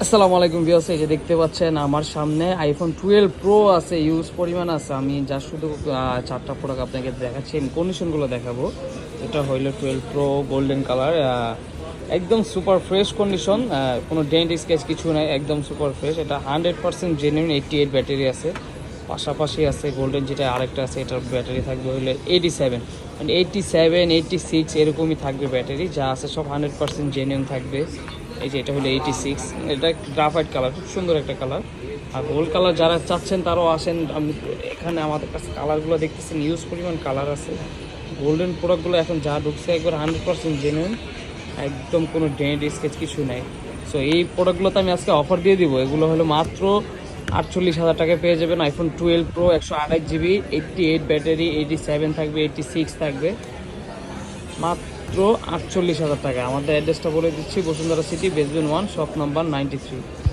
আসসালামু আলাইকুম ভিউয়ার্স, এই যে দেখতে পাচ্ছেন আমার সামনে আইফোন 12 প্রো আছে, ইউজ পরিমাণ আছে। আমি যা শুধু চারটা প্রোডাক্ট আপনাকে দেখাচ্ছি, আমি কন্ডিশনগুলো দেখাবো। এটা হইলো 12 প্রো গোল্ডেন কালার, একদম সুপার ফ্রেশ কন্ডিশন, কোনো ডেন্ট স্কেচ কিছু নাই, একদম সুপার ফ্রেশ। এটা 100% জেনুইন, 88 ব্যাটারি আছে। পাশাপাশি আছে গোল্ডেন, যেটা আরেকটা আছে, এটার ব্যাটারি থাকবে হইলে 87, মানে 87 86 এরকমই থাকবে ব্যাটারি। যা আছে সব 100% জেনুইন থাকবে। এই যে এটা হলো 86, এটা গ্রাফাইট কালার, খুব সুন্দর একটা কালার। আর গোল্ড কালার যারা চাচ্ছেন তারাও আসেন। আমি এখানে আমাদের কাছে কালারগুলো দেখতেছেন, ইউজ পরিমাণ কালার আছে। গোল্ডেন প্রোডাক্টগুলো এখন যা ঢুকছে একবার 100% জেনুইন, একদম কোনো ডেন্ট স্কেচ কিছু নাই। সো এই প্রোডাক্টগুলোতে আমি আজকে অফার দিয়ে দিব। এগুলো হলো মাত্র 48,000 টাকায় পেয়ে যাবেন আইফোন 12 প্রো, 128 জিবি, 88 ব্যাটারি, 87 থাকবে, 86 থাকবে, মাত্র 48,000 টাকা। আমাদের অ্যাড্রেসটা বলে দিচ্ছি, Bashundhara city, basement 1, shop number 93।